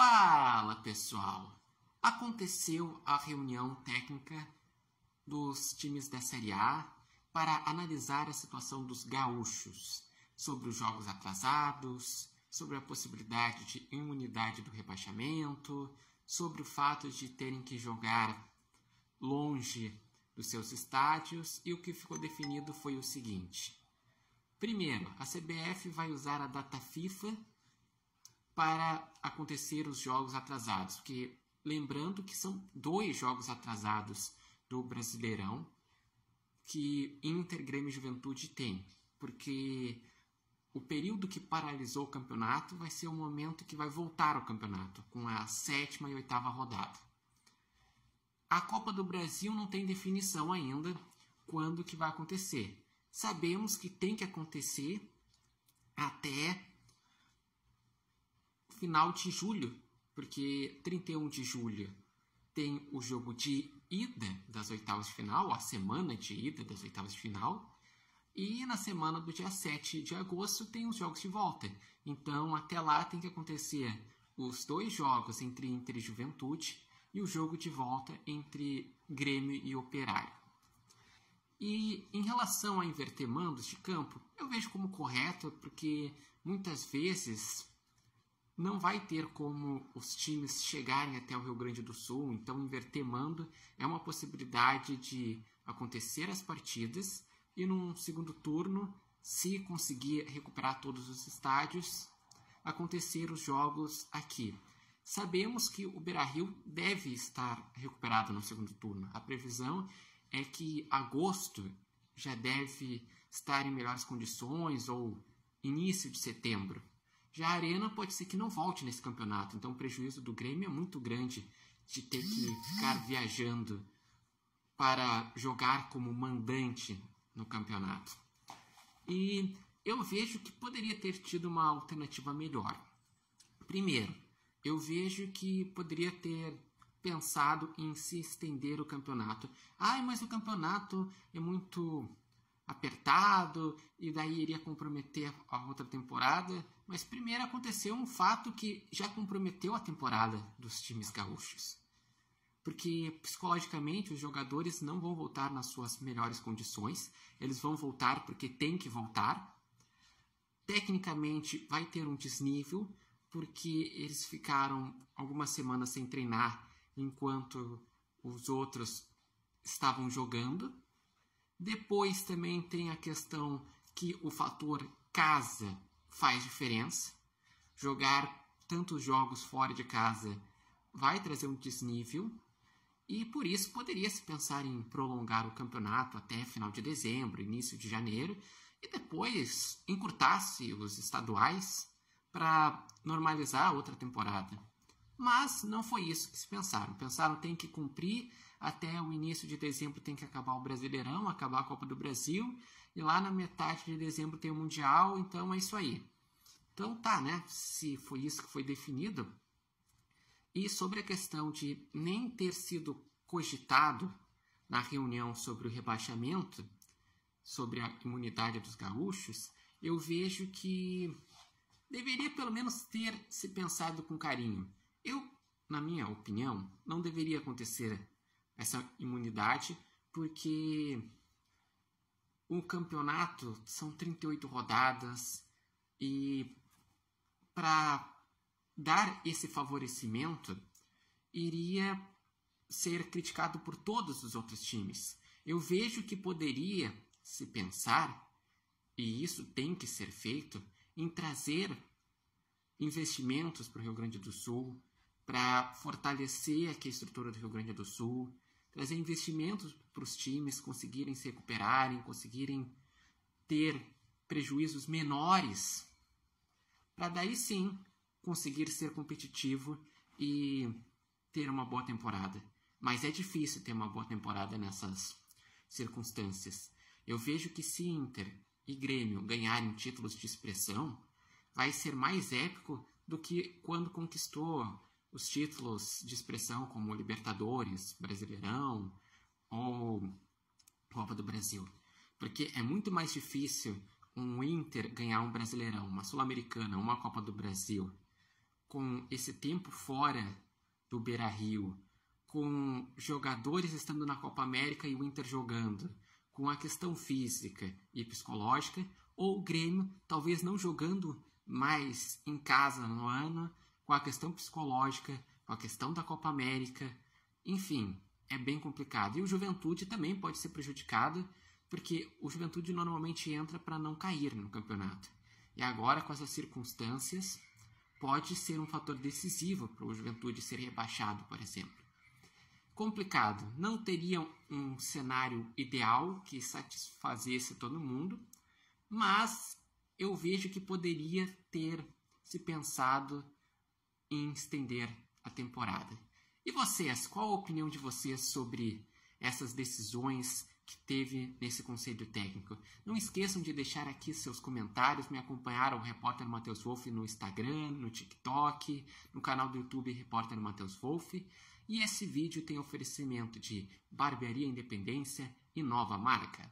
Fala, pessoal! Aconteceu a reunião técnica dos times da Série A para analisar a situação dos gaúchos sobre os jogos atrasados, sobre a possibilidade de imunidade do rebaixamento, sobre o fato de terem que jogar longe dos seus estádios, e o que ficou definido foi o seguinte. Primeiro, a CBF vai usar a data FIFA para acontecer os jogos atrasados, porque lembrando que são 2 jogos atrasados do Brasileirão que Inter, Grêmio e Juventude tem, porque o período que paralisou o campeonato vai ser o momento que vai voltar ao campeonato, com a 7ª e 8ª rodada. A Copa do Brasil não tem definição ainda quando que vai acontecer. Sabemos que tem que acontecer até final de julho, porque 31 de julho tem o jogo de ida das oitavas de final, a semana de ida das oitavas de final, e na semana do dia 7 de agosto tem os jogos de volta. Então, até lá tem que acontecer os 2 jogos entre Inter e Juventude e o jogo de volta entre Grêmio e Operário. E em relação a inverter mandos de campo, eu vejo como correto, porque muitas vezes não vai ter como os times chegarem até o Rio Grande do Sul, então inverter mando é uma possibilidade de acontecer as partidas e num segundo turno, se conseguir recuperar todos os estádios, acontecer os jogos aqui. Sabemos que o Beira-Rio deve estar recuperado no segundo turno. A previsão é que agosto já deve estar em melhores condições ou início de setembro. Já a Arena pode ser que não volte nesse campeonato, então o prejuízo do Grêmio é muito grande de ter que ficar viajando para jogar como mandante no campeonato. E eu vejo que poderia ter tido uma alternativa melhor. Primeiro, eu vejo que poderia ter pensado em se estender o campeonato. Mas o campeonato é muito apertado e daí iria comprometer a outra temporada. Mas primeiro aconteceu um fato que já comprometeu a temporada dos times gaúchos. Porque psicologicamente os jogadores não vão voltar nas suas melhores condições. Eles vão voltar porque tem que voltar. Tecnicamente vai ter um desnível, porque eles ficaram algumas semanas sem treinar enquanto os outros estavam jogando. Depois também tem a questão que o fator casa faz diferença. Jogar tantos jogos fora de casa vai trazer um desnível e por isso poderia-se pensar em prolongar o campeonato até final de dezembro, início de janeiro e depois encurtasse os estaduais para normalizar a outra temporada. Mas não foi isso que se pensaram. Pensaram que tem que cumprir até o início de dezembro, tem que acabar o Brasileirão, acabar a Copa do Brasil, e lá na metade de dezembro tem o Mundial, então é isso aí. Então tá, né? Se foi isso que foi definido. E sobre a questão de nem ter sido cogitado na reunião sobre o rebaixamento, sobre a imunidade dos gaúchos, eu vejo que deveria pelo menos ter se pensado com carinho. Na minha opinião, não deveria acontecer essa imunidade, porque o campeonato são 38 rodadas e para dar esse favorecimento iria ser criticado por todos os outros times. Eu vejo que poderia se pensar, e isso tem que ser feito, em trazer investimentos para o Rio Grande do Sul, para fortalecer aqui a estrutura do Rio Grande do Sul, trazer investimentos para os times conseguirem se recuperarem, conseguirem ter prejuízos menores, para daí sim conseguir ser competitivo e ter uma boa temporada. Mas é difícil ter uma boa temporada nessas circunstâncias. Eu vejo que se Inter e Grêmio ganharem títulos de expressão, vai ser mais épico do que quando conquistou os títulos de expressão como Libertadores, Brasileirão ou Copa do Brasil. Porque é muito mais difícil um Inter ganhar um Brasileirão, uma Sul-Americana, uma Copa do Brasil, com esse tempo fora do Beira-Rio, com jogadores estando na Copa América e o Inter jogando, com a questão física e psicológica, ou o Grêmio talvez não jogando mais em casa no ano, com a questão psicológica, com a questão da Copa América, enfim, é bem complicado. E o Juventude também pode ser prejudicado, porque o Juventude normalmente entra para não cair no campeonato. E agora, com essas circunstâncias, pode ser um fator decisivo para o Juventude ser rebaixado, por exemplo. Complicado. Não teria um cenário ideal que satisfazesse todo mundo, mas eu vejo que poderia ter se pensado em estender a temporada. E vocês, qual a opinião de vocês sobre essas decisões que teve nesse conselho técnico? Não esqueçam de deixar aqui seus comentários, me acompanhar o Repórter Matheus Wolff no Instagram, no TikTok, no canal do YouTube Repórter Matheus Wolff. E esse vídeo tem oferecimento de Barbearia Independência e Nova Marca.